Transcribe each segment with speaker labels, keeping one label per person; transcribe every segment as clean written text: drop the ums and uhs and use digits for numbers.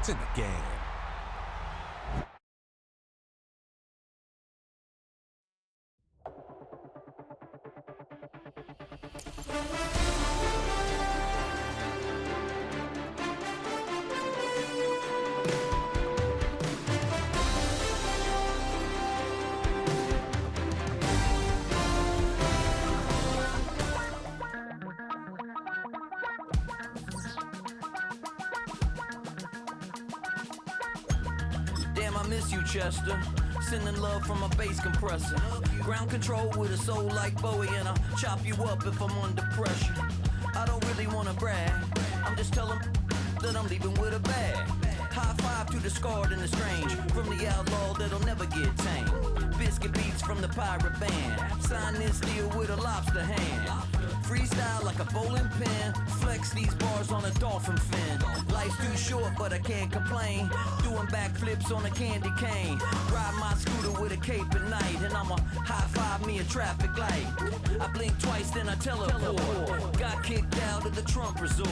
Speaker 1: It's in the game.
Speaker 2: Damn, I miss you, Chester. Sending love from a bass compressor. Ground control with a soul like Bowie, and I'll chop you up if I'm under pressure. I don't really wanna brag. I'm just telling that I'm leaving with a bag. High five to the scarred and the strange, from the outlaw that'll never get tamed. Biscuit beats from the pirate band. Sign this deal with a lobster hand. Freestyle like a bowling pin. Flex these bars on a dolphin fin. Life's too short, but I can't complain. Doing backflips on a candy cane. Ride my scooter with a cape at night, and I'ma high five me a traffic light. I blink twice, then I teleport. Got kicked out of the Trump resort.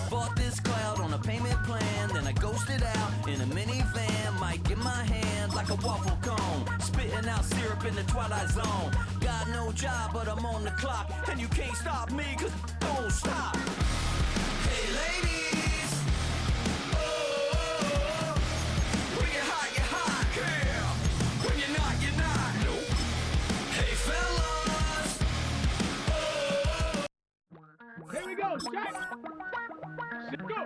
Speaker 2: Bought this cloud on a payment plan, then I ghosted out in a minivan. Mic in my hand like a waffle cone. Spitting out syrup in the twilight zone. Got no job, but I'm on the clock, and you can't stop me, cause don't stop. Hey ladies, oh, when you're hot, girl. When you're not, nope. Hey fellas, oh.
Speaker 3: Here we go, strike. Let's go.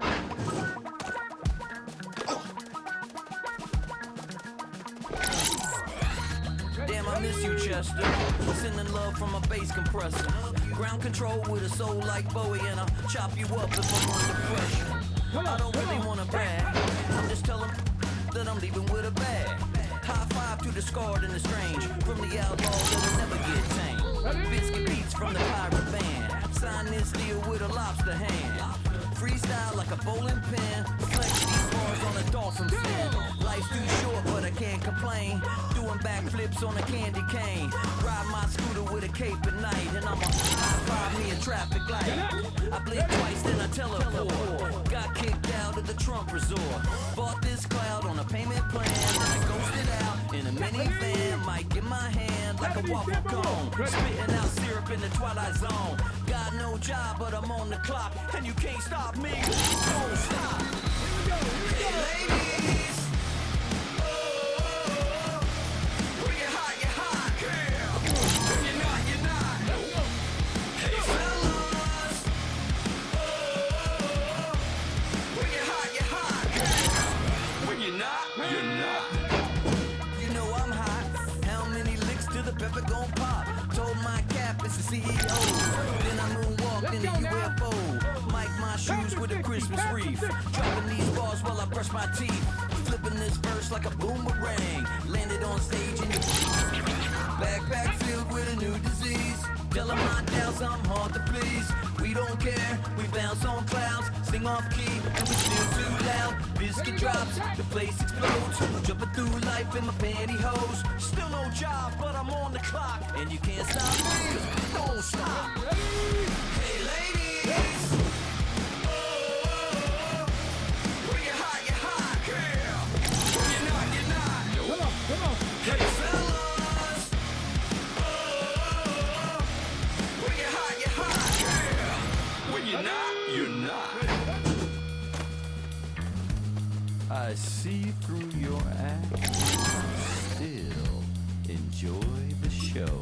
Speaker 2: Damn, I miss you, Chester. Sending love from a bass compressor. Ground control with a soul like Bowie, and I'll chop you up if I'm under pressure. I don't really wanna brag. I'm just telling that I'm leaving with a bag. High five to the scarred and the strange, from the outlaw that'll never get tamed. Biscuit beats from the pirate band. Sign this deal with a lobster hand. Freestyle like a bowling pin. Flex these bars on a dolphin fin. Life's too short, but I can't complain. Doing backflips on a candy cane. Ride my scooter with a cape at night, and I'ma high five me a traffic light. I blink twice, then I teleport. Got kicked out of the Trump resort. Bought this cloud on a payment plan, then I ghosted out in a minivan. Mic in my hand like a waffle cone. Spitting out syrup in the twilight zone. Got no job, but I'm on the clock, and you can't stop me. Don't stop. Hey ladies, oh, when you're hot, girl. When you're not, nope. Hey fellas, oh, when you're hot, girl. When you're not. You know I'm hot. How many licks till the pepper gon' pop? Told my cap it's the CEO. Then I moonwalked in the UFO. Mic my shoes with a Christmas wreath. Dropping these bars while I brush my teeth. Flipping this verse like a boomerang. Landed on stage in the backpack filled with a new disease. Telling my doubts I'm hard to please. We don't care, we bounce on clouds. Sing off key, and we still too loud. Biscuit drops, the place explodes. Jumping through life in my pantyhose. Still no job, but I'm on the clock. And you can't stop me, 'cause don't stop. Hey ladies, oh, when you're hot, girl. When you're not, nope.
Speaker 3: Come on.
Speaker 2: Hey fellas, oh, when you're hot, girl. When you're not. I see through your act. Still enjoy the show.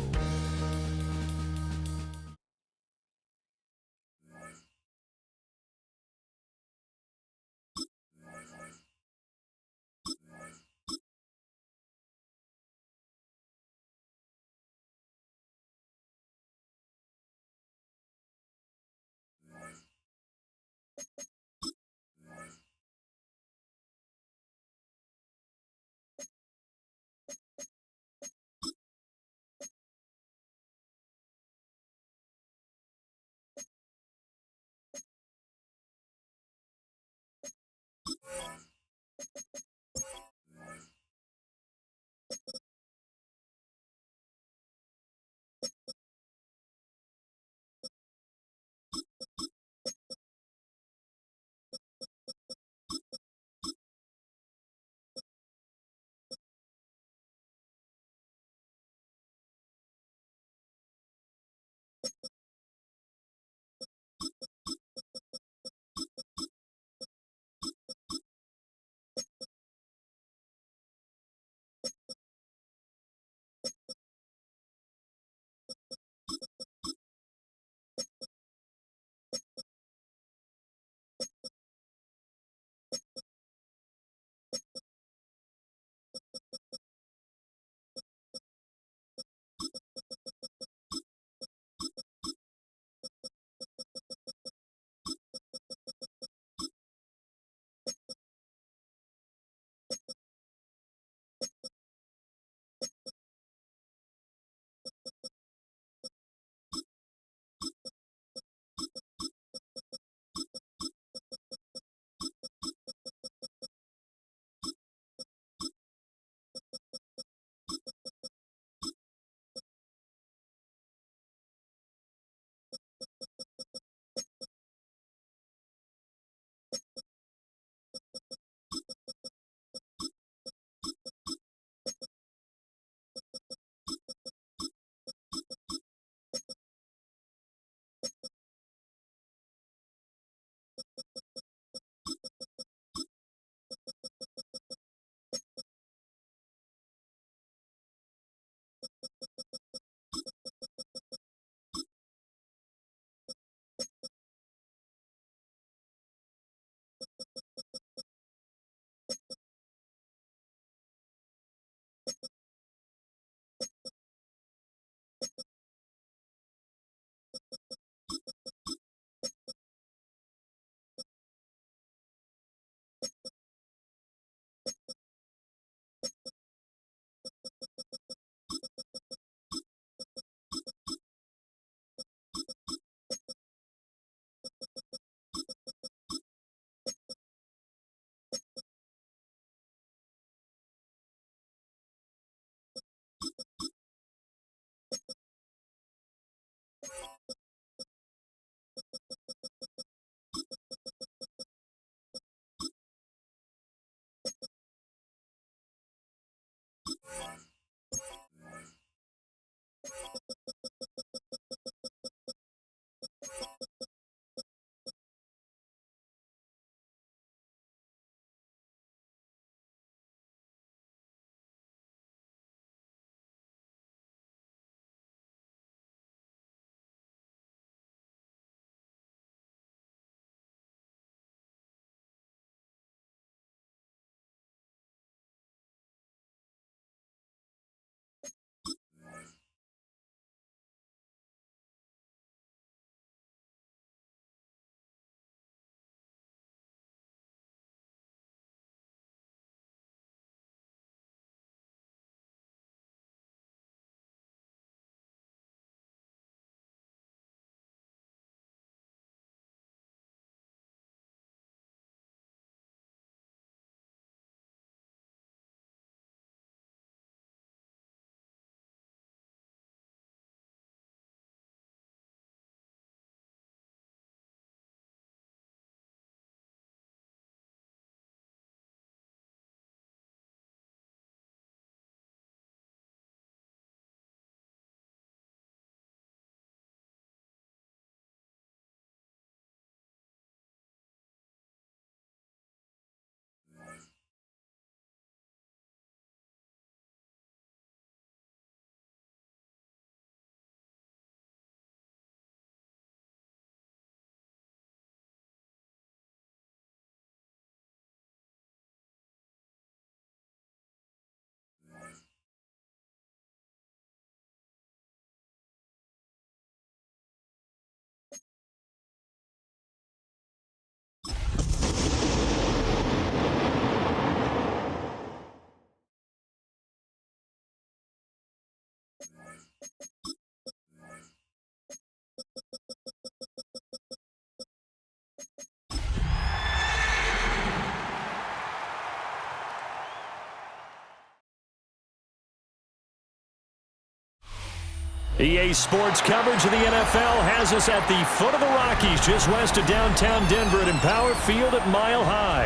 Speaker 1: EA Sports coverage of the NFL has us at the foot of the Rockies, just west of downtown Denver at Empower Field at Mile High.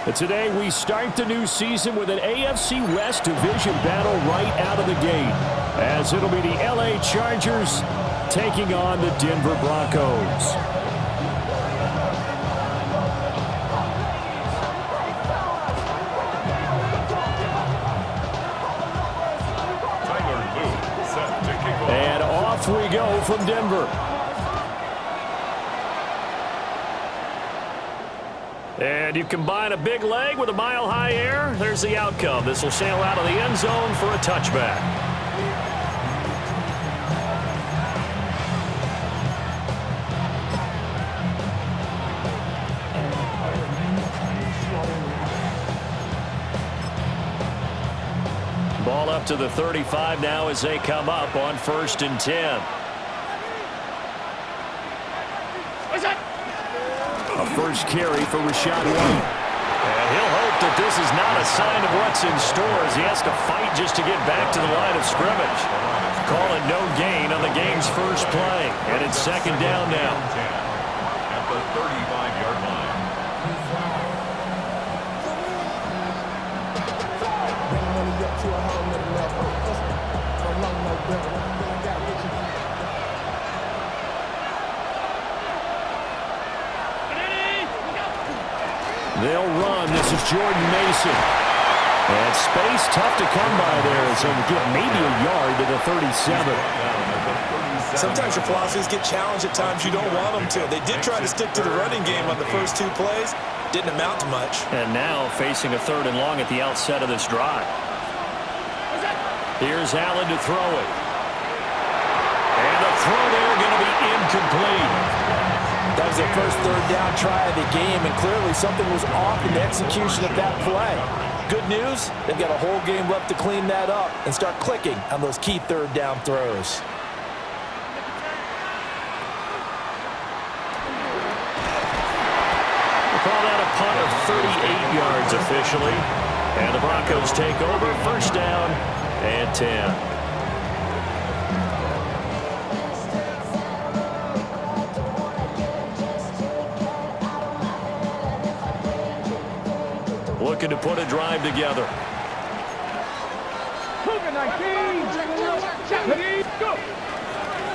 Speaker 1: And today we start the new season with an AFC West division battle right out of the gate, as it'll be the LA Chargers taking on the Denver Broncos. And off we go from Denver. And you combine a big leg with a mile-high air, there's the outcome. This will sail out of the end zone for a touchback. Ball up to the 35 now as they come up on 1st and 10. A first carry for Rashad White. And he'll hope that this is not a sign of what's in store as he has to fight just to get back to the line of scrimmage. Call it no gain on the game's first play. And it's 2nd down now.
Speaker 4: At the 35-yard line.
Speaker 1: They'll run. This is Jordan Mason. And space tough to come by there. So we'll get maybe a yard to the 37.
Speaker 5: Sometimes your philosophies get challenged at times you don't want them to. They did try to stick to the running game on the first 2 plays. Didn't amount to much.
Speaker 1: And now facing a 3rd and long at the outset of this drive. Here's Allen to throw it. And the throw there going to be incomplete.
Speaker 6: That was their first 3rd down try of the game, and clearly something was off in the execution of that play. Good news, they've got a whole game left to clean that up and start clicking on those key 3rd down throws.
Speaker 1: Call that a punt of 38 yards officially. And the Broncos take over. 1st down and 10. Looking to put a drive together.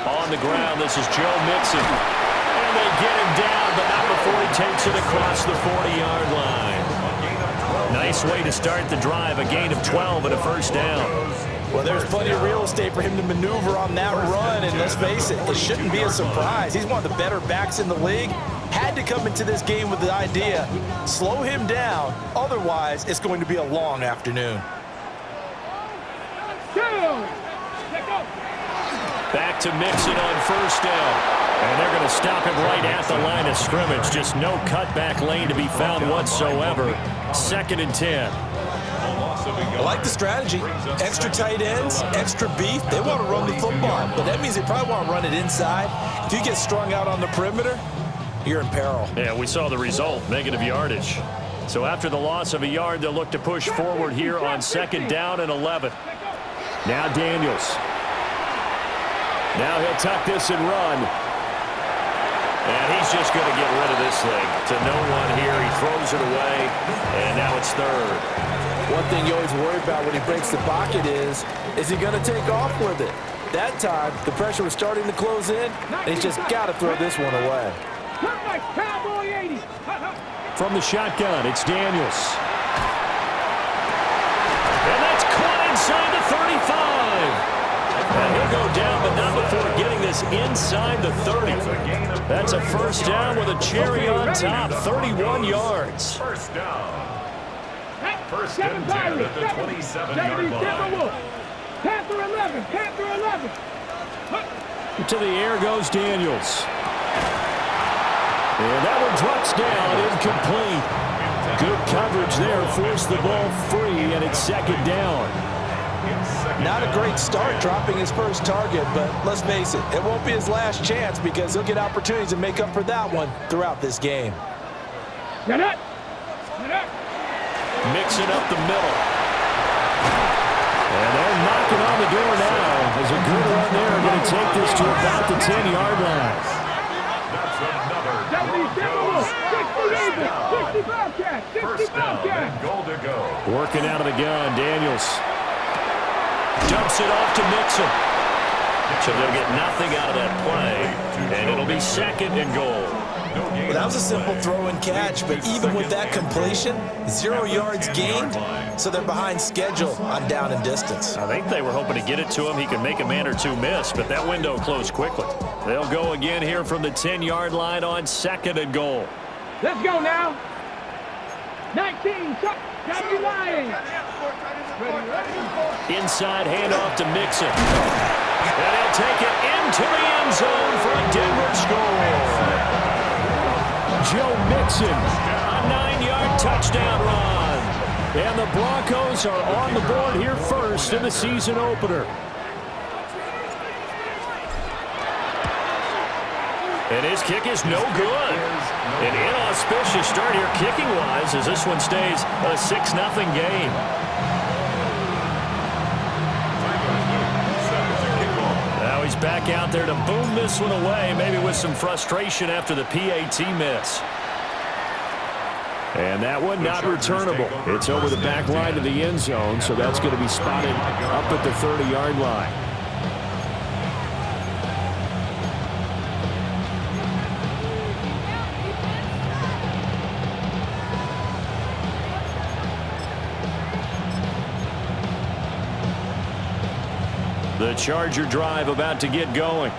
Speaker 1: On the ground, this is Joe Mixon. And they get him down, but not before he takes it across the 40-yard line. Nice way to start the drive. A gain of 12 and a 1st down.
Speaker 6: Well, there's plenty of real estate for him to maneuver on that run, and let's face it, it shouldn't be a surprise. He's one of the better backs in the league. Had to come into this game with the idea, slow him down, otherwise it's going to be a long afternoon.
Speaker 1: Back to Mixon on 1st down. And they're going to stop him right at the line of scrimmage. Just no cutback lane to be found whatsoever. 2nd and 10.
Speaker 5: I like the strategy. Extra tight ends, extra beef. They want to run the football, but that means they probably want to run it inside. If you get strung out on the perimeter, you're in peril.
Speaker 1: Yeah, we saw the result, negative yardage. So after the loss of a yard, they'll look to push forward here on 2nd down and 11. Now Daniels. Now he'll tuck this and run. And he's just going to get rid of this thing. To no one here. He throws it away. And now it's 3rd.
Speaker 6: One thing you always worry about when he breaks the pocket is he going to take off with it? That time, the pressure was starting to close in, and he's just got to throw this one away.
Speaker 1: From the shotgun, it's Daniels. And that's caught inside the 35. And he'll go down, but not before getting this inside the 30. That's a 1st down with a cherry on top, 31 yards.
Speaker 4: 1st down. 1st and 10 at the 27-yard line.
Speaker 3: Panther 11, Panther 11.
Speaker 1: To the air goes Daniels. And that one drops down, incomplete. Good coverage there, forced the ball free, and it's 2nd down.
Speaker 6: Not a great start dropping his first target, but let's face it, it won't be his last chance because he'll get opportunities to make up for that one throughout this game.
Speaker 3: Get it!
Speaker 1: Mixing up the middle. And they're knocking on the door now. There's a good run there. Going to take this to about the 10-yard line.
Speaker 4: That's another
Speaker 3: 1st
Speaker 4: down and goal to go.
Speaker 1: Working out of the gun, Daniels. Dumps it off to Mixon. So they'll get nothing out of that play. And it'll be 2nd and goal.
Speaker 5: Well, that was a simple throw and catch, but even with that completion, 0 yards gained, so they're behind schedule on down and distance.
Speaker 1: I think they were hoping to get it to him. He could make a man or two miss, but that window closed quickly. They'll go again here from the 10-yard line on 2nd and goal.
Speaker 3: Let's go now. 19, W Lions.
Speaker 1: Inside handoff to Mixon. And he'll take it into the end zone for a Denver score. Joe Mixon, a 9-yard touchdown run. And the Broncos are on the board here first in the season opener. And his kick is no good. An inauspicious start here kicking-wise as this one stays a 6-0 game. Now he's back out there to boom this one away, maybe with some frustration after the PAT miss. And that one not returnable. It's over the back line of the end zone, so that's going to be spotted up at the 30-yard line. The Charger drive about to get going.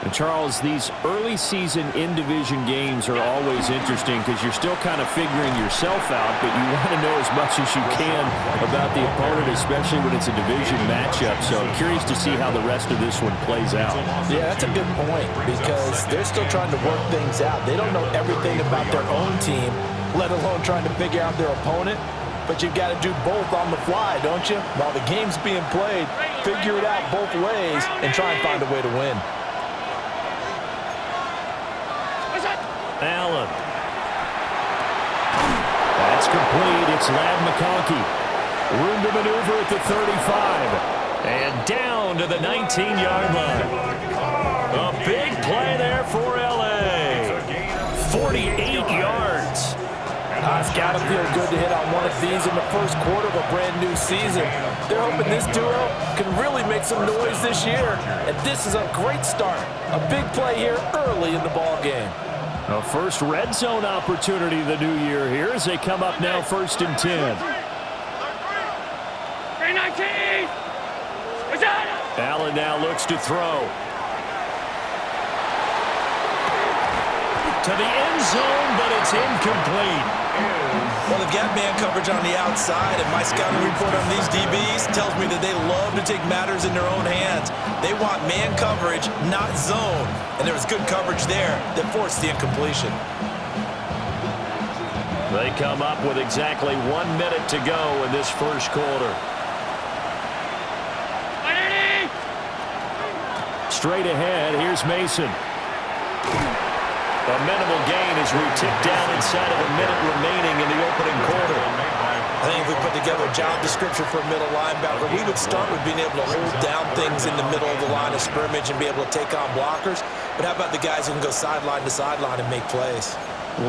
Speaker 1: And Charles, these early season in-division games are always interesting because you're still kind of figuring yourself out, but you want to know as much as you can about the opponent, especially when it's a division matchup. So I'm curious to see how the rest of this one plays out.
Speaker 6: Yeah, that's a good point because they're still trying to work things out. They don't know everything about their own team, let alone trying to figure out their opponent. But you've got to do both on the fly, don't you? While the game's being played, figure it out both ways and try and find a way to win.
Speaker 1: Allen. That's complete. It's Ladd McConkey. Room to maneuver at the 35. And down to the 19-yard line. A big play there for L.A. 48 yards.
Speaker 6: It's got to feel good to hit on one of these in the first quarter of a brand new season. They're hoping this duo can really make some noise this year. And this is a great start. A big play here early in the ball game.
Speaker 1: A first red zone opportunity the new year here as they come up now 1st and 10.
Speaker 3: 319!
Speaker 1: Allen now looks to throw. To the end zone, but it's incomplete.
Speaker 5: Well, they've got man coverage on the outside, and my scouting report on these DBs tells me that they love to take matters in their own hands. They want man coverage, not zone. And there was good coverage there that forced the incompletion.
Speaker 1: They come up with exactly 1 minute to go in this first quarter. Straight ahead, here's Mason. A minimal gain as we tick down inside of a minute remaining in the opening quarter.
Speaker 5: I think if we put together a job description for a middle linebacker, we would start with being able to hold down things in the middle of the line of scrimmage and be able to take on blockers. But how about the guys who can go sideline to sideline and make plays?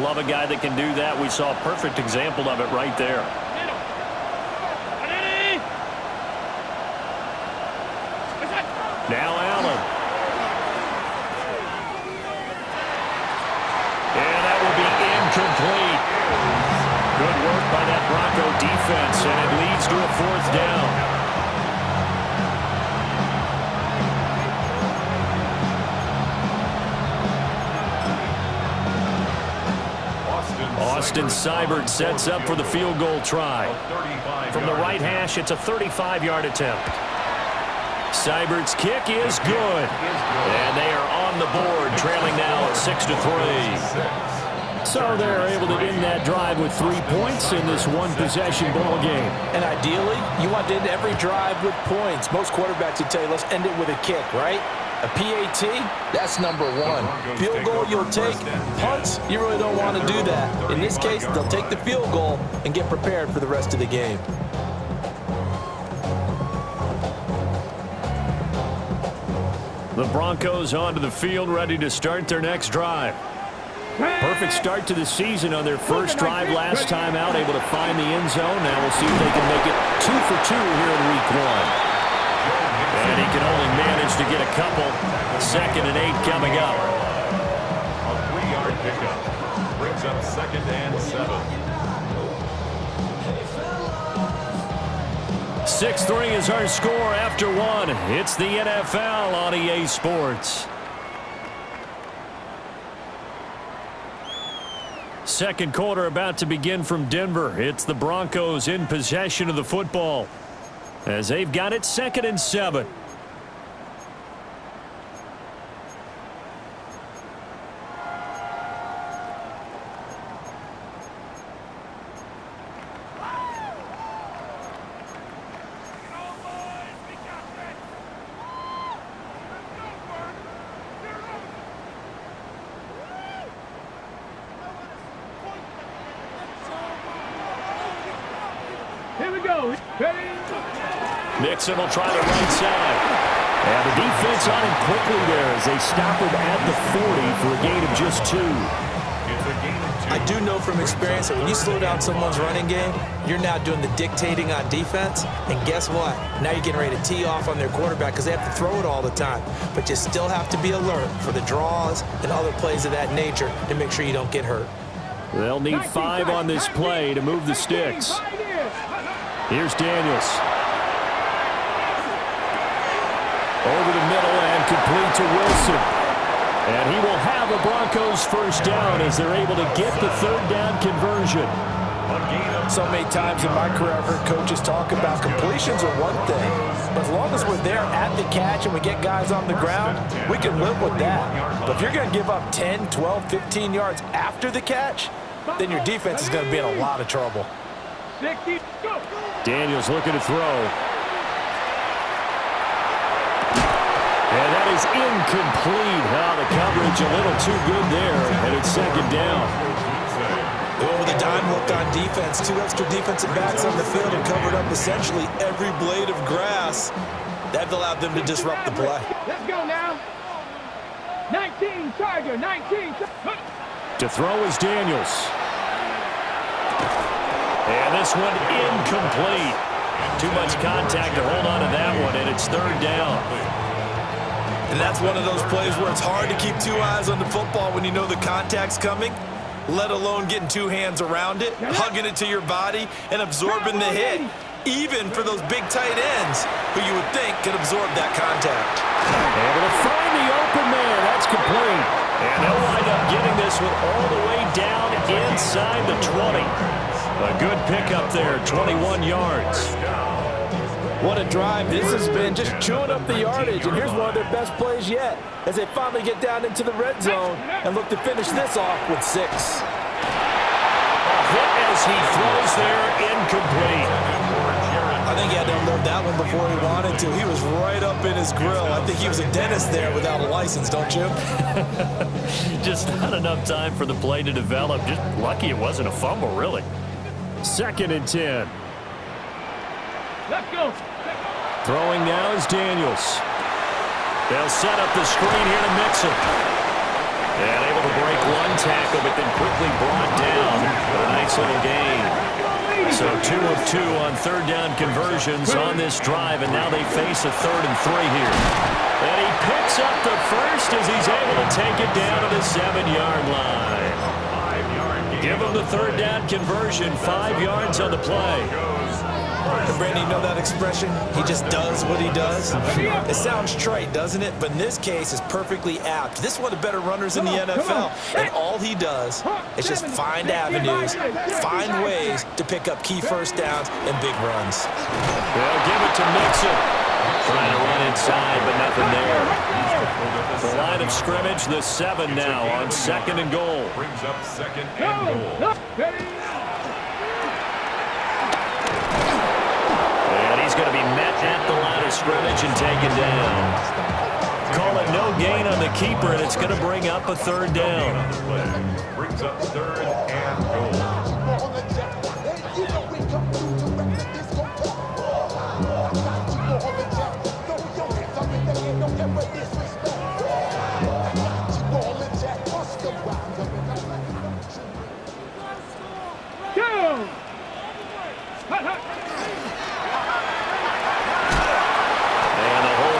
Speaker 1: Love a guy that can do that. We saw a perfect example of it right there. Now Allen. And that will be incomplete. Good work by that Bronco defense, and it leads to a 4th down. Austin Seibert sets up for the field goal try. From the right hash, it's a 35-yard attempt. Seibert's kick is good. And they are on the board, trailing now at 6-3. So they're able to end that drive with 3 points in this one-possession ball game.
Speaker 6: And ideally, you want to end every drive with points. Most quarterbacks would tell you, let's end it with a kick, right? A PAT, that's number 1. Field goal, you'll take. Punts, you really don't want to do that. In this case, they'll take the field goal and get prepared for the rest of the game.
Speaker 1: The Broncos onto the field, ready to start their next drive. Perfect start to the season on their first drive last time out, able to find the end zone. Now we'll see if they can make it 2 for 2 here in week 1. And he can only manage to get a couple. 2nd and 8 coming up.
Speaker 4: A 3-yard pickup brings up 2nd and 7.
Speaker 1: 6-3 is our score after 1. It's the NFL on EA Sports. Second quarter about to begin from Denver. It's the Broncos in possession of the football as they've got it 2nd and 7.
Speaker 3: Here we go.
Speaker 1: Nixon will try the right side. And the defense on him quickly there as they stop him at the 40 for a gain of just 2.
Speaker 5: I do know from experience that when you slow down someone's running game, you're now doing the dictating on defense. And guess what? Now you're getting ready to tee off on their quarterback because they have to throw it all the time. But you still have to be alert for the draws and other plays of that nature to make sure you don't get hurt.
Speaker 1: They'll need 5 on this play to move the sticks. Here's Daniels. Over the middle and complete to Wilson. And he will have a Broncos first down as they're able to get the third down conversion.
Speaker 6: So many times in my career, I've heard coaches talk about completions are one thing, but as long as we're there at the catch and we get guys on the ground, we can live with that. But if you're going to give up 10, 12, 15 yards after the catch, then your defense is going to be in a lot of trouble.
Speaker 1: Daniels looking to throw. And that is incomplete. The coverage a little too good there, and it's second down.
Speaker 5: With a dime look on defense, 2 extra defensive backs on the field and covered up essentially every blade of grass. That allowed them to disrupt the play.
Speaker 3: Let's go now. 19 Charger, 19.
Speaker 1: To throw is Daniels. And this one incomplete. Too much contact to hold on to that one, and it's third down.
Speaker 5: And that's one of those plays where it's hard to keep 2 eyes on the football when you know the contact's coming, let alone getting 2 hands around it, hugging it to your body, and absorbing the hit, even for those big tight ends who you would think could absorb that contact.
Speaker 1: Able to find the open man. That's complete. And they'll wind up getting this one all the way down inside the 20. A good pickup there, 21 yards.
Speaker 6: What a drive this has been, just chewing up the yardage. And here's one of their best plays yet as they finally get down into the red zone and look to finish this off with 6.
Speaker 1: A hit as he throws there, incomplete.
Speaker 5: I think he had to unload that one before he wanted to. He was right up in his grill. I think he was a dentist there without a license, don't you?
Speaker 1: Just not enough time for the play to develop. Just lucky it wasn't a fumble, really. 2nd and 10.
Speaker 3: Let's go.
Speaker 1: Throwing now is Daniels. They'll set up the screen here to Mixon. And able to break one tackle, but then quickly brought down for a nice little gain. So 2 of 2 on third down conversions on this drive, and now they face a 3rd and 3 here. And he picks up the first as he's able to take it down to the 7-yard line. Give him the third down conversion, 5 yards on the play.
Speaker 5: And Brandon, you know that expression? He just does what he does. It sounds trite, doesn't it? But in this case, it's perfectly apt. This is one of the better runners in the NFL, and all he does is just find avenues, find ways to pick up key first downs and big runs.
Speaker 1: They'll give it to Mixon. Trying to run inside, but nothing there. The line of scrimmage, the 7 now on 2nd and goal.
Speaker 4: Brings up 2nd and goal.
Speaker 1: He's going to be met at the line of scrimmage and taken down. Call it no gain on the keeper, and it's going to bring up a 3rd down.
Speaker 4: Brings up 3rd and goal.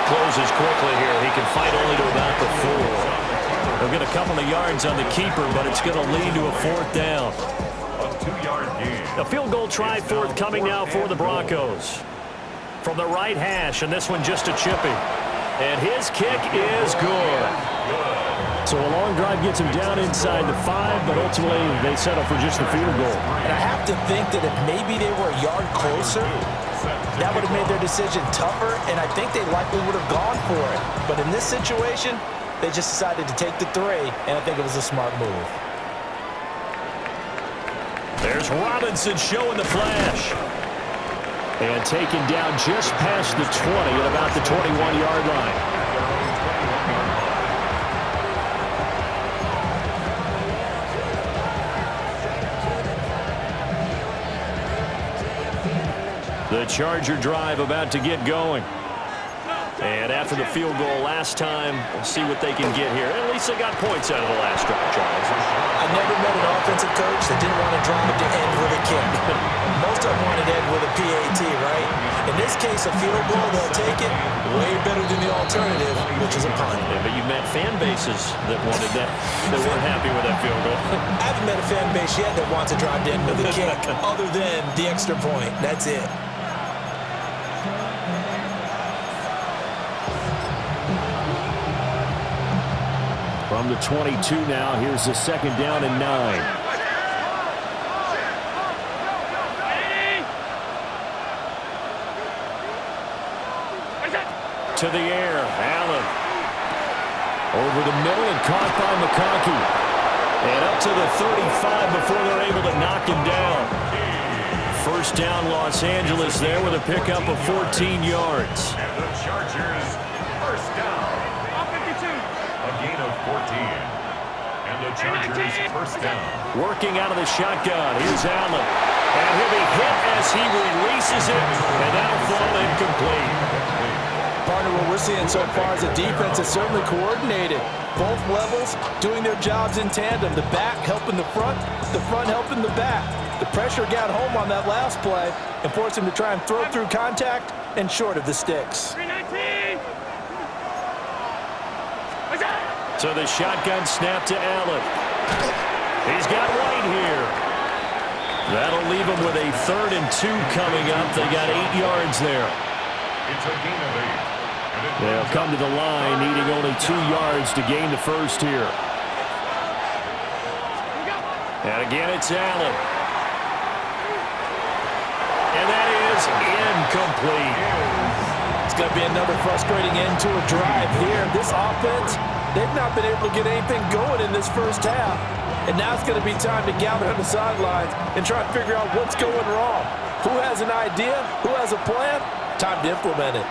Speaker 1: Closes quickly here. He can fight only to about the 4. He'll get a couple of yards on the keeper, but it's going to lead to a 4th down.
Speaker 4: A 2-yard gain.
Speaker 1: A field goal try forthcoming now for the Broncos. From the right hash, and this one just a chippy. And his kick is good. So a long drive gets him down inside the 5, but ultimately they settle for just the field goal.
Speaker 5: And I have to think that if maybe they were a yard closer, that would have made their decision tougher, and I think they likely would have gone for it. But in this situation, they just decided to take the 3, and I think it was a smart move.
Speaker 1: There's Robinson showing the flash. And taken down just past the 20 at about the 21-yard line. The Charger drive about to get going. And after the field goal last time, we'll see what they can get here. At least they got points out of the last drive, Charles.
Speaker 5: I never met an offensive coach that didn't want to drive to end with a kick. Most of them wanted to end with a PAT, right? In this case, a field goal, they'll take it. Way better than the alternative, which is a punt.
Speaker 1: Yeah, but you've met fan bases that wanted that, that weren't happy with that field goal.
Speaker 5: I haven't met a fan base yet that wants to drive to end with a kick, other than the extra point. That's it.
Speaker 1: the 22 now. Here's the 2nd down and 9. To the air, Allen. Over the middle and caught by McConkey. And up to the 35 before they're able to knock him down. First down, Los Angeles there with a pickup of 14 yards.
Speaker 4: And the Chargers, first down. A gain of 14. And the Chargers, first down.
Speaker 1: Working out of the shotgun. Here's Allen. And he'll be hit as he releases it. And that'll fall incomplete.
Speaker 6: Partner, what we're seeing so far is the defense is certainly coordinated. Both levels doing their jobs in tandem. The back helping the front helping the back. The pressure got home on that last play and forced him to try and throw through contact and short of the sticks.
Speaker 1: So the shotgun snap to Allen. He's got White here. That'll leave him with a 3rd and 2 coming up. They got 8 yards there.
Speaker 4: It's a gain of 8.
Speaker 1: They'll come to the line, needing only 2 yards to gain the first here. And again, it's Allen. And that is incomplete.
Speaker 6: It's going to be another frustrating end to a drive here. This offense, they've not been able to get anything going in this first half. And now it's going to be time to gather on the sidelines and try to figure out what's going wrong. Who has an idea? Who has a plan? Time to implement it.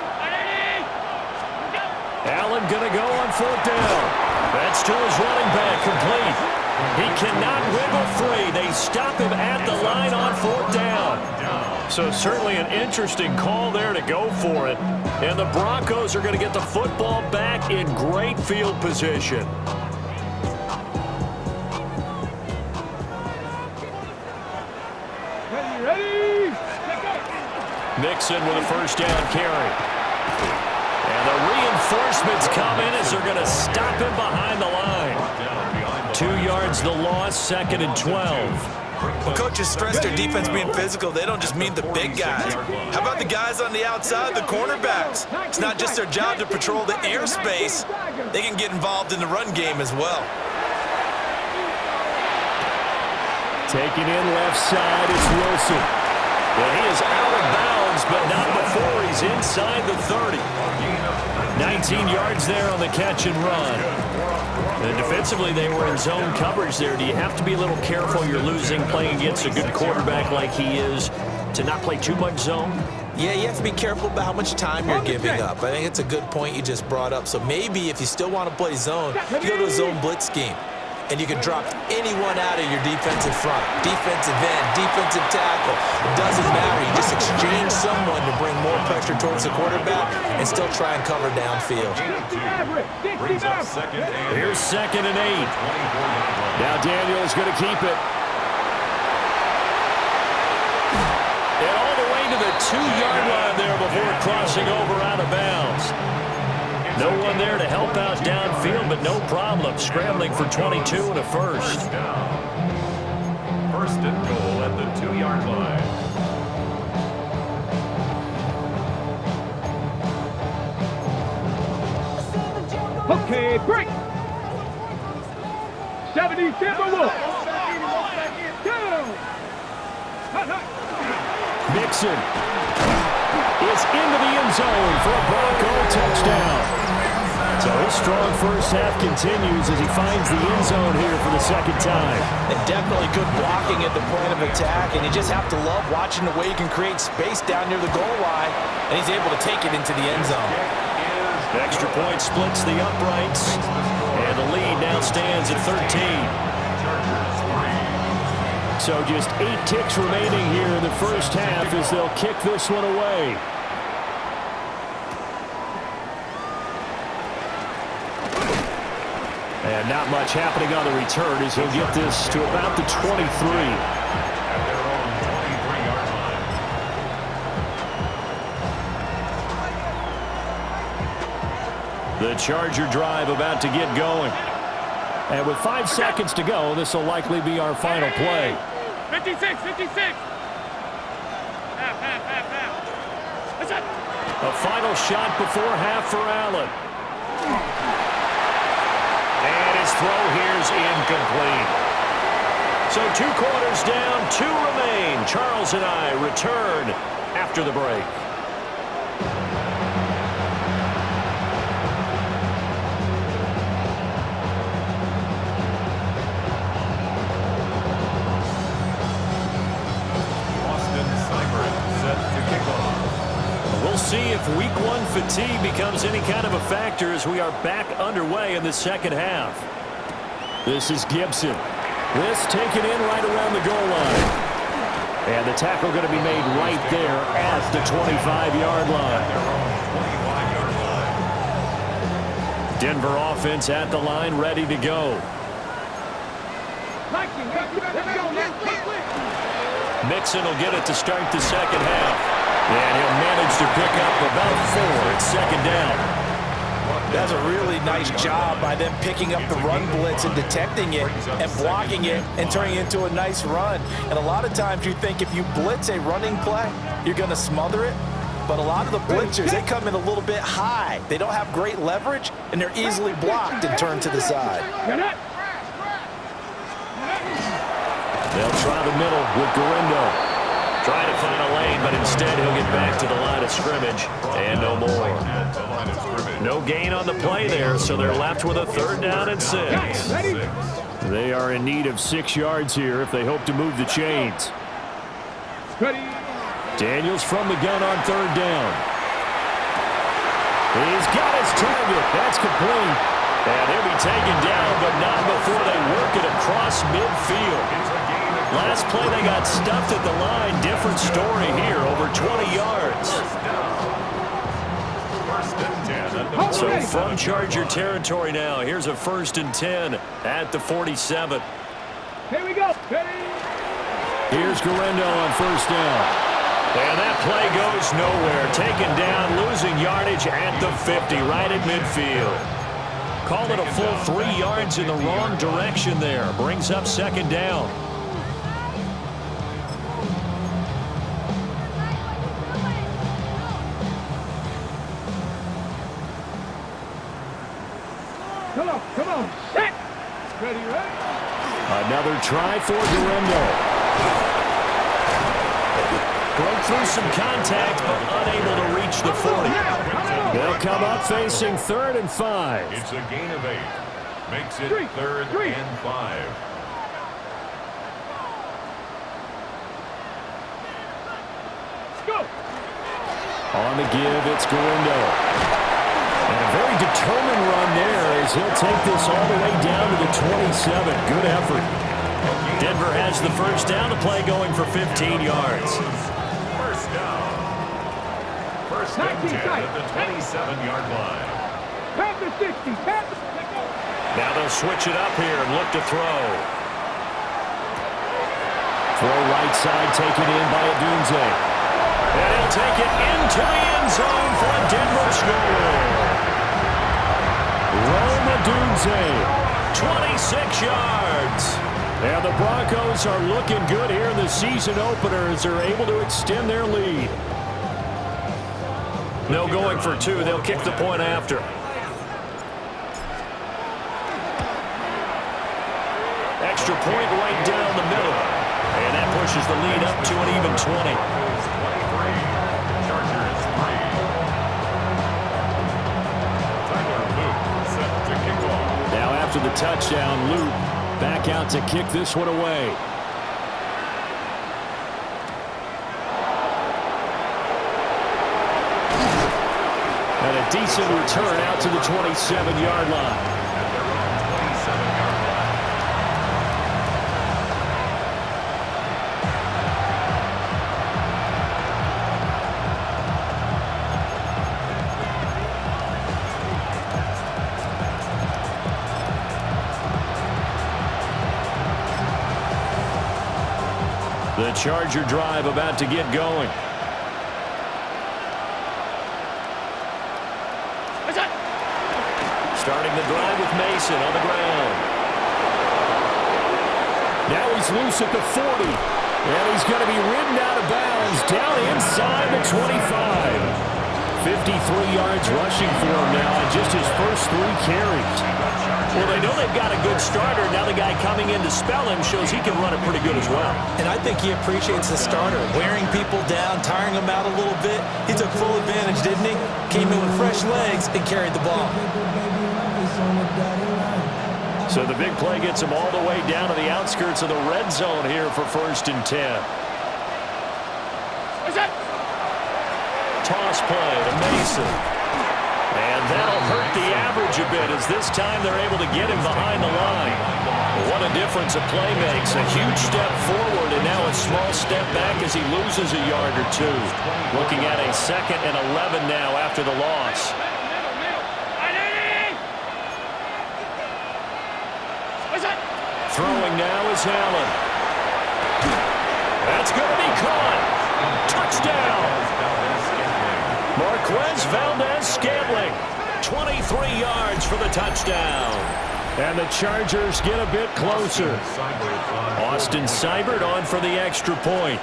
Speaker 1: Allen going to go on 4th down. That's to his running back, complete. He cannot wiggle free. They stop him at the line on 4th down. So certainly an interesting call there to go for it. And the Broncos are going to get the football back in great field position.
Speaker 3: Ready?
Speaker 1: Nixon with a first down carry. And the reinforcements come in as they're going to stop him behind the line. 2 yards the loss, 2nd and 12.
Speaker 5: When coaches stress their defense being physical, they don't just mean the big guys. How about the guys on the outside, the cornerbacks? It's not just their job to patrol the airspace. They can get involved in the run game as well.
Speaker 1: Taking in left side, it's Wilson. Well, he is out of bounds, but not before he's inside the 30. 19 yards there on the catch and run. And defensively, they were in zone coverage there. Do you have to be a little careful? You're losing playing against a good quarterback like he is to not play too much zone?
Speaker 5: Yeah, you have to be careful about how much time you're giving up. I think it's a good point you just brought up. So maybe if you still want to play zone, you go to a zone blitz scheme. And you can drop anyone out of your defensive front, defensive end, defensive tackle. It doesn't matter. You just exchange someone to bring more pressure towards the quarterback and still try and cover downfield.
Speaker 1: Here's 2nd and 8. Now Daniel's going to keep it. And all the way to the 2-yard line there before crossing over out of bounds. No one there to help out downfield, but no problem. Scrambling for 22 and a first.
Speaker 4: First and goal at the 2-yard line.
Speaker 3: Okay, break. 77 Wolf.
Speaker 1: Nixon is into the end zone for a Bronco touchdown. So his strong first half continues as he finds the end zone here for the 2nd time.
Speaker 6: And definitely good blocking at the point of attack, and you just have to love watching the way he can create space down near the goal line, and he's able to take it into the end zone.
Speaker 1: Extra point splits the uprights, and the lead now stands at 13. So just 8 ticks remaining here in the first half as they'll kick this one away. And not much happening on the return as he'll get this to about the 23.
Speaker 4: At their own 23-yard line.
Speaker 1: The Charger drive about to get going. And with 5 seconds to go, this will likely be our final play.
Speaker 3: 56.
Speaker 1: A final shot before half for Allen. And His throw here's incomplete. So 2 quarters down, 2 remain. Charles and I return after the break. We'll see if Week 1 fatigue becomes any kind of a factor as we are back underway in the second half. This is Gibson. This taken in right around the goal line. And the tackle going to be made right there at the 25-yard line. Denver offense at the line, ready to go. Mixon will get it to start the second half. And he'll manage to pick up about 4 at second down.
Speaker 6: That's a really nice job by them picking up the run blitz and detecting it and blocking it and turning it into a nice run. And a lot of times you think if you blitz a running play, you're going to smother it. But a lot of the blitzers, they come in a little bit high. They don't have great leverage, and they're easily blocked and turned to the side.
Speaker 1: They'll try the middle with Gorindo. Trying to find a lane, but instead he'll get back to the line of scrimmage, and no more. No gain on the play there, so they're left with a 3rd down and 6. They are in need of 6 yards here if they hope to move the chains. Daniels from the gun on 3rd down. He's got his target. That's complete. And he'll be taken down, but not before they work it across midfield. Last play, they got stuffed at the line. Different story here, over 20 yards. So from Charger territory now, here's a 1st and 10 at the 47.
Speaker 3: Here we go.
Speaker 1: Here's Gorindo on 1st down. And that play goes nowhere. Taken down, losing yardage at the 50, right at midfield. Call it a full 3 yards in the wrong direction there. Brings up 2nd down.
Speaker 3: Come on. Set. Ready.
Speaker 1: Another try for Gorindo. Broke through some contact, but unable to reach the 40. They'll come up facing 3rd and 5.
Speaker 4: It's a gain of 8. Makes it 3rd and 5.
Speaker 3: Let's go.
Speaker 1: On the give, it's Gorindo. And a very determined run there as he'll take this all the way down to the 27. Good effort. Denver has the 1st down, to play going for 15 yards.
Speaker 4: 1st down. 1st and 10 at the 27-yard line.
Speaker 3: Pat the 60.
Speaker 1: Now they'll switch it up here and look to throw. Throw right side taken in by Adunze. And he'll take it into the end zone for a Denver score. Rome Adunze, 26 yards. And the Broncos are looking good here in the season opener as they're able to extend their lead. No going for 2. They'll kick the point after. Extra point right down the middle. And that pushes the lead up to an even 20. After the touchdown, Luke back out to kick this one away. And a decent return out to the 27-yard line. The Charger drive about to get going. Starting the drive with Mason on the ground. Now he's loose at the 40. And he's going to be ridden out of bounds down inside the 25. 53 yards rushing for him now on just his first 3 carries. Well, they know they've got a good starter. Now the guy coming in to spell him shows he can run it pretty good as well.
Speaker 5: And I think he appreciates the starter, wearing people down, tiring them out a little bit. He took full advantage, didn't he? Came in with fresh legs and carried the ball.
Speaker 1: So the big play gets him all the way down to the outskirts of the red zone here for 1st and 10. Toss play to Mason. And that'll hurt the average a bit as this time they're able to get him behind the line. What a difference a play makes. A huge step forward and now a small step back as he loses a yard or two. Looking at a 2nd and 11 now after the loss. Throwing now is Allen. That's going to be caught. Touchdown. Marquez Valdez-Scantling, 23 yards for the touchdown. And the Chargers get a bit closer. Austin Seibert on for the extra point.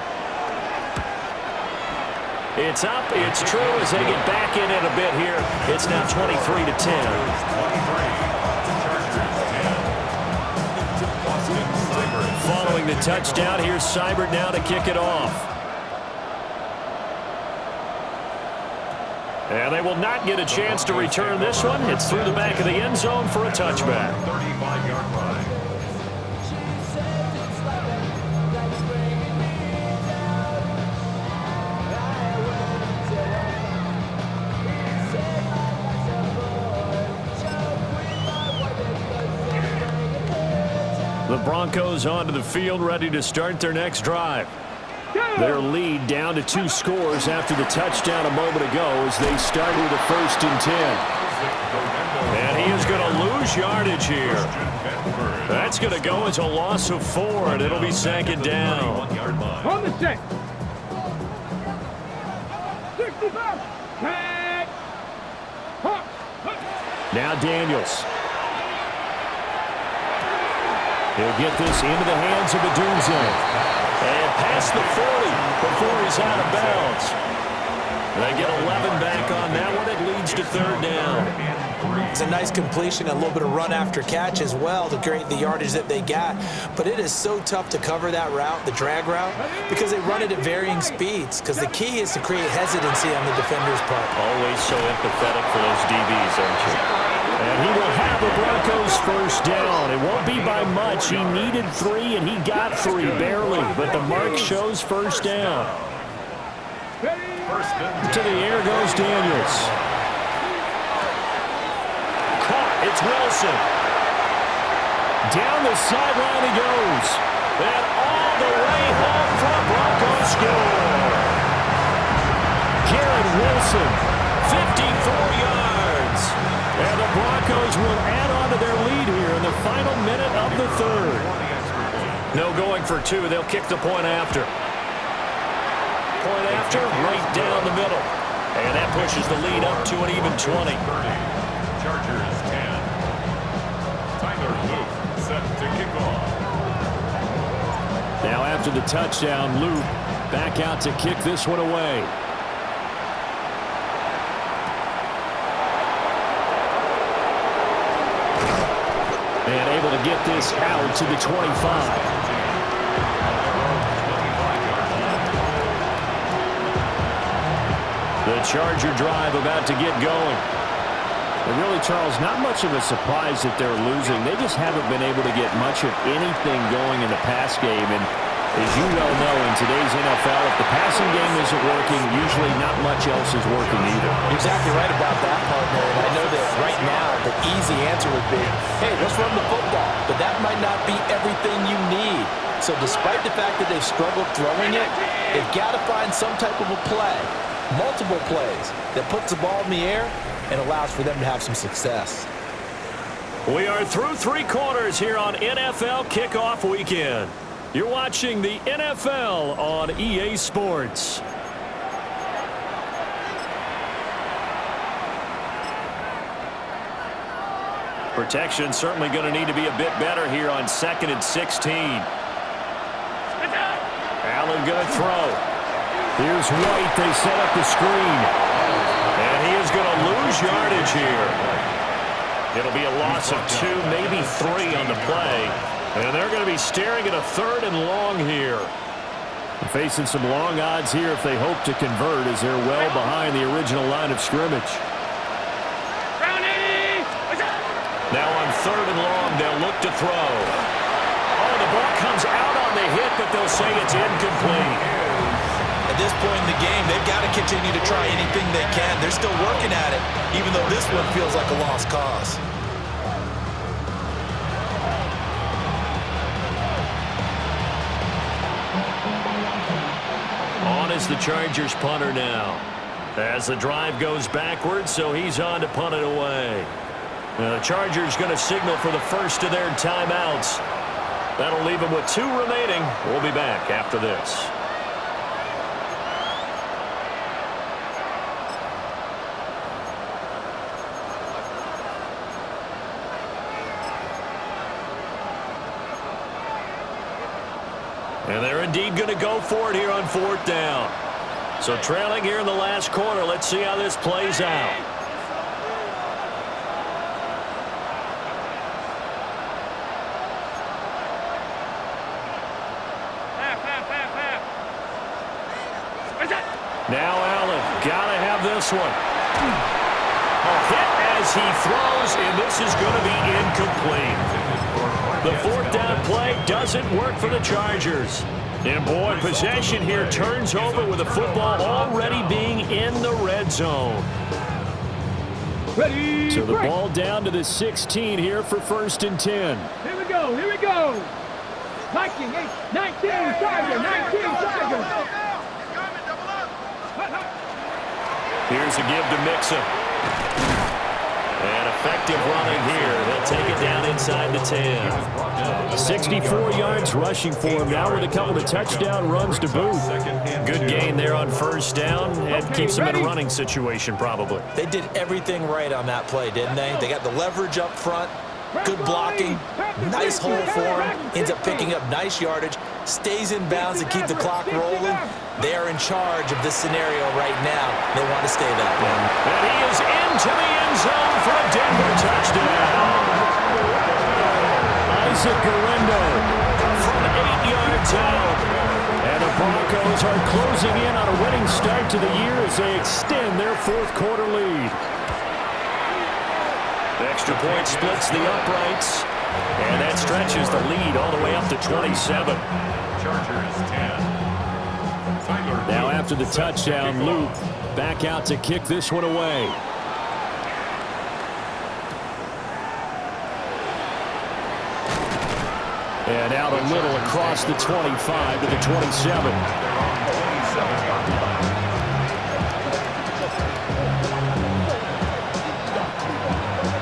Speaker 1: It's up, it's true as they get back in it a bit here. It's now 23-10. Following the touchdown, here's Seibert now to kick it off. And they will not get a chance to return this one. It's through the back of the end zone for a touchback.
Speaker 4: 35-yard line.
Speaker 1: The Broncos onto the field, ready to start their next drive. Their lead down to 2 scores after the touchdown a moment ago as they start with a 1st and 10. And he is going to lose yardage here. That's going to go as a loss of 4, and it'll be 2nd down.
Speaker 3: On the check. 65. Tag.
Speaker 1: Now Daniels. He'll get this into the hands of Adunze. And past the 40 before he's out of bounds. They get 11 back on that one. It leads to 3rd down.
Speaker 5: It's a nice completion, a little bit of run after catch as well to create the yardage that they got. But it is so tough to cover that route, the drag route, because they run it at varying speeds. Because the key is to create hesitancy on the defender's part.
Speaker 1: Always so empathetic for those DBs, aren't you? And he will have the Broncos 1st down. It won't be by much. He needed 3, and he got 3, barely. But the mark shows 1st down. To the air goes Daniels. Caught. It's Wilson. Down the sideline he goes. And all the way home for a Broncos score. Garrett Wilson, 54 yards. And the Broncos will add on to their lead here in the final minute of the 3rd. No going for 2. They'll kick the point after. Point after, right down the middle. And that pushes the lead up to an even 20.
Speaker 4: Chargers 10. Tyler Luke set to kick off.
Speaker 1: Now after the touchdown, Luke back out to kick this one away. And able to get this out to the 25. The Charger drive about to get going. And really, Charles, not much of a surprise that they're losing. They just haven't been able to get much of anything going in the pass game. And as you well know, in today's NFL, if the passing game isn't working, usually not much else is working either.
Speaker 6: You're exactly right about that, partner. And I know that right now the easy answer would be, hey, let's run the football. But that might not be everything you need. So despite the fact that they've struggled throwing it, they've got to find some type of a play, multiple plays, that puts the ball in the air and allows for them to have some success.
Speaker 1: We are through 3 quarters here on NFL Kickoff Weekend. You're watching the NFL on EA Sports. Protection certainly going to need to be a bit better here on 2nd and 16. Allen going to throw. Here's White. They set up the screen. And he is going to lose yardage here. It'll be a loss of 2, maybe 3 on the play. And they're going to be staring at a 3rd and long here. Facing some long odds here if they hope to convert, as they're well behind the original line of scrimmage. Now on 3rd and long, they'll look to throw. Oh, the ball comes out on the hit, but they'll say it's incomplete.
Speaker 6: At this point in the game, they've got to continue to try anything they can. They're still working at it, even though this one feels like a lost cause.
Speaker 1: On is the Chargers punter now. As the drive goes backwards, so he's on to punt it away. Now the Chargers going to signal for the first of their timeouts. That'll leave them with 2 remaining. We'll be back after this. And they're indeed going to go for it here on 4th down. So trailing here in the last quarter. Let's see how this plays out. Now Allen, gotta have this one. A hit as he throws, and this is going to be incomplete. The 4th down play doesn't work for the Chargers. And boy, possession here turns over with the football already being in the red zone.
Speaker 3: Ready,
Speaker 1: So the
Speaker 3: break.
Speaker 1: ball down to the 16 here for 1st and 10.
Speaker 3: Here we go, here we go. Viking, 19, Charger, 19, Charger.
Speaker 1: Here's a give to Mixon. And effective running here. They'll take it down inside the 10. 64 yards rushing for him now with a couple of touchdown runs to boot. Good gain there on 1st down. And keeps him in a running situation probably.
Speaker 6: They did everything right on that play, didn't they? They got the leverage up front, good blocking, nice hole for him, ends up picking up nice yardage, stays in bounds to keep the clock rolling. They are in charge of this scenario right now. They want to stay that way.
Speaker 1: And he is into the end zone for a Denver touchdown. Isaac Guerrero from 8 yards out. And the Broncos are closing in on a winning start to the year as they extend their 4th quarter lead. The extra point splits the uprights. And that stretches the lead all the way up to 27.
Speaker 4: Chargers 10.
Speaker 1: Now after the touchdown, Luke back out to kick this one away. And out a little across the 25 to the 27.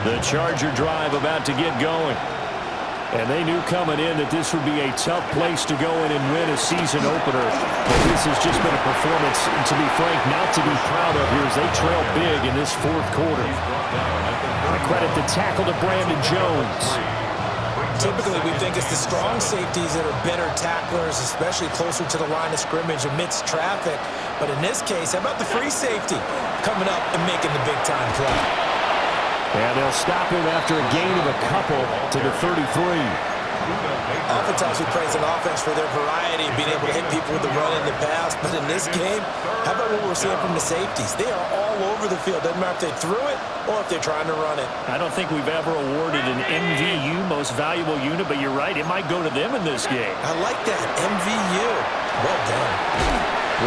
Speaker 1: The Charger drive about to get going. And they knew coming in that this would be a tough place to go in and win a season opener. But this has just been a performance, to be frank, not to be proud of here as they trail big in this 4th quarter. I credit the tackle to Brandon Jones.
Speaker 5: Typically, we think it's the strong safeties that are better tacklers, especially closer to the line of scrimmage amidst traffic. But in this case, how about the free safety coming up and making the big-time play?
Speaker 1: And they'll stop him after a gain of a couple to the 33.
Speaker 5: Oftentimes we praise an offense for their variety, being able to hit people with the run in the pass. But in this game, how about what we're seeing from the safeties? They are all over the field. Doesn't matter if they threw it or if they're trying to run it.
Speaker 1: I don't think we've ever awarded an MVU, most valuable unit, but you're right, it might go to them in this game.
Speaker 5: I like that, MVU. Well done.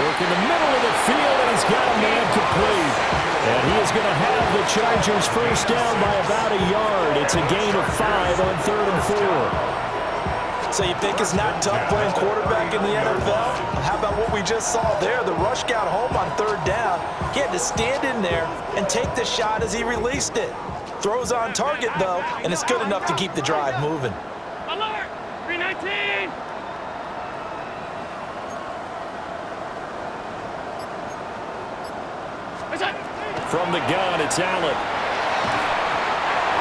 Speaker 1: Work in the middle of the field, and he's got a man complete. And he is going to have the Chargers first down by about a yard. It's a gain of 5 on 3rd and 4.
Speaker 6: So you think it's not tough playing quarterback in the NFL? How about what we just saw there? The rush got home on 3rd down. He had to stand in there and take the shot as he released it. Throws on target, though, and it's good enough to keep the drive moving.
Speaker 3: Alert! 319!
Speaker 1: From the gun, it's Allen.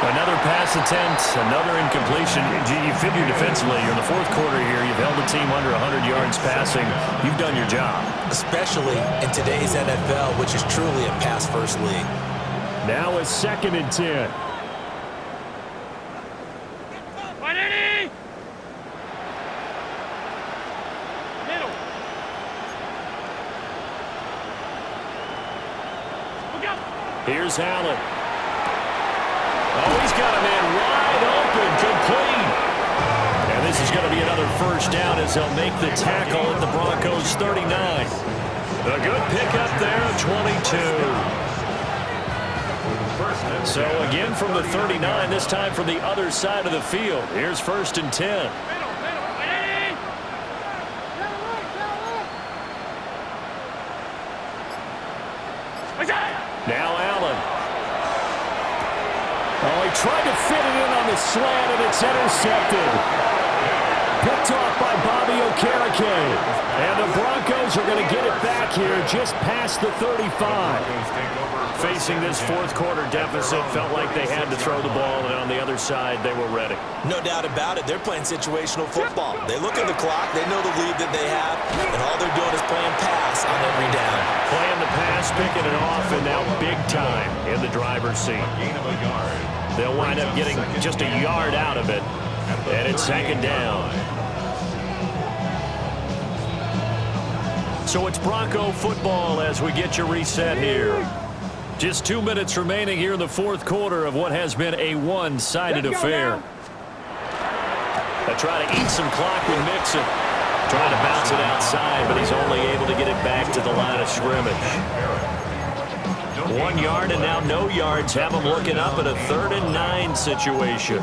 Speaker 1: Another pass attempt, another incompletion. You figure defensively, you're in the 4th quarter here. You've held the team under 100 yards passing. You've done your job.
Speaker 5: Especially in today's NFL, which is truly a pass-first league.
Speaker 1: Now a 2nd and 10. Here's Allen. Oh, he's got a man wide open, complete. And this is going to be another first down as they'll make the tackle at the Broncos' 39. A good pickup there at 22. So again from the 39, this time from the other side of the field. Here's 1st and 10. Now Allen. Oh, he tried to fit it in on the slant, and it's intercepted. Picked off by Bobby Okereke. And the Broncos are going to get it back here just past the 35. Facing this fourth quarter deficit, felt like they had to throw the ball, and on the other side, they were ready.
Speaker 5: No doubt about it. They're playing situational football. They look at the clock. They know the lead that they have, and all they're doing is playing pass on every down.
Speaker 1: Playing the pass, picking it off, and now big time in the driver's seat. They'll wind up getting just a yard out of it, and it's 2nd down. So it's Bronco football as we get you reset here. Just 2 minutes remaining here in the fourth quarter of what has been a one-sided affair. They try to eat some clock with Mixon. Trying to bounce it outside, but he's only able to get it back to the line of scrimmage. 1 yard and now no yards. Have them looking up at a 3rd and 9 situation.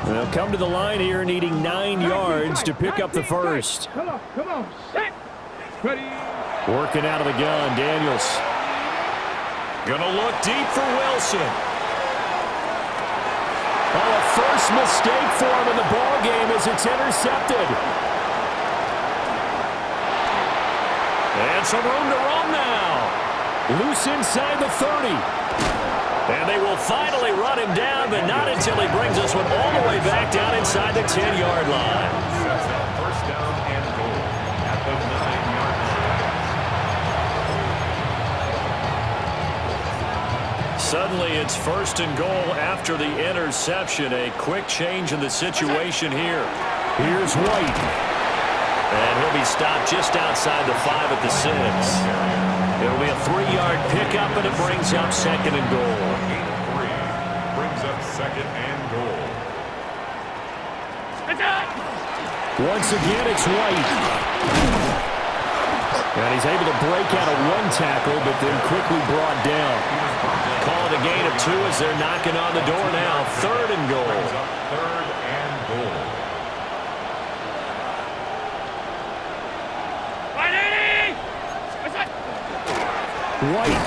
Speaker 1: They'll come to the line here needing 9 yards to pick up the first.
Speaker 3: Come on, set, ready.
Speaker 1: Working out of the gun, Daniels. Gonna look deep for Wilson. Oh, a first mistake for him in the ball game as it's intercepted. And some room to run now. Loose inside the 30. And they will finally run him down, but not until he brings this one all the way back down inside the 10-yard line.
Speaker 4: Sets up 1st down and goal at the 9-yard line.
Speaker 1: Suddenly it's 1st and goal after the interception. A quick change in the situation here. Here's White. And he'll be stopped just outside the 5 at the 6. It'll be a 3-yard pickup, and it brings up 2nd and goal.
Speaker 4: Gain of 3 brings up 2nd and goal.
Speaker 1: Once again, it's White. And he's able to break out of 1 tackle, but then quickly brought down. Call it a gain of 2 as they're knocking on the door now. 3rd and goal.
Speaker 4: Brings up 3rd and goal.
Speaker 1: White.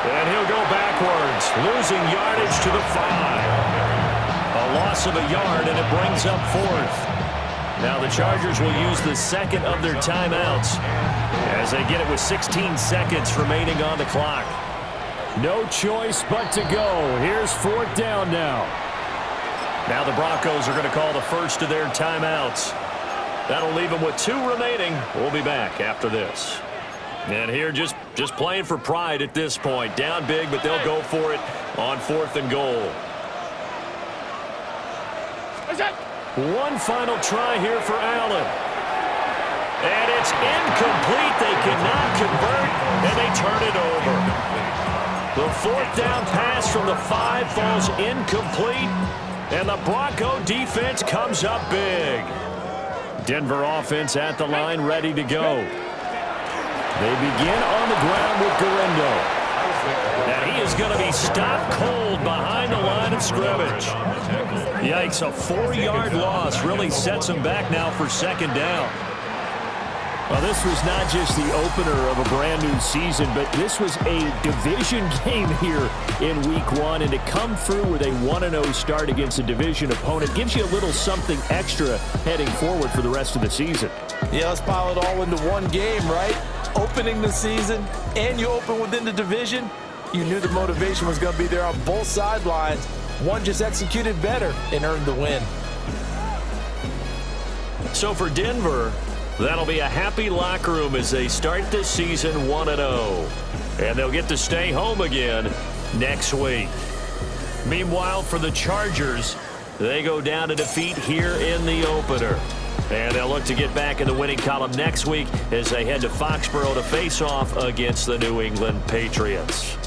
Speaker 1: And he'll go backwards, losing yardage to the 5. A loss of a yard, and it brings up 4th. Now the Chargers will use the 2nd of their timeouts as they get it with 16 seconds remaining on the clock. No choice but to go. Here's 4th down now. Now the Broncos are going to call the first of their timeouts. That'll leave them with 2 remaining. We'll be back after this. And here just playing for pride at this point. Down big, but they'll go for it on 4th and goal. One final try here for Allen. And it's incomplete. They cannot convert, and they turn it over. The 4th down pass from the 5 falls incomplete, and the Bronco defense comes up big. Denver offense at the line, ready to go. They begin on the ground with Guerrero. And he is going to be stopped cold behind the line of scrimmage. Yikes, a 4-yard loss really sets him back now for 2nd down. Well, this was not just the opener of a brand new season, but this was a division game here in week 1. And to come through with a 1-0 start against a division opponent gives you a little something extra heading forward for the rest of the season.
Speaker 6: Yeah, let's pile it all into one game, right? Opening the season, and you open within the division. You knew the motivation was going to be there on both sidelines. One just executed better and earned the win.
Speaker 1: So for Denver, that'll be a happy locker room as they start this season 1-0. And they'll get to stay home again next week. Meanwhile, for the Chargers, they go down to defeat here in the opener. And they'll look to get back in the winning column next week as they head to Foxborough to face off against the New England Patriots.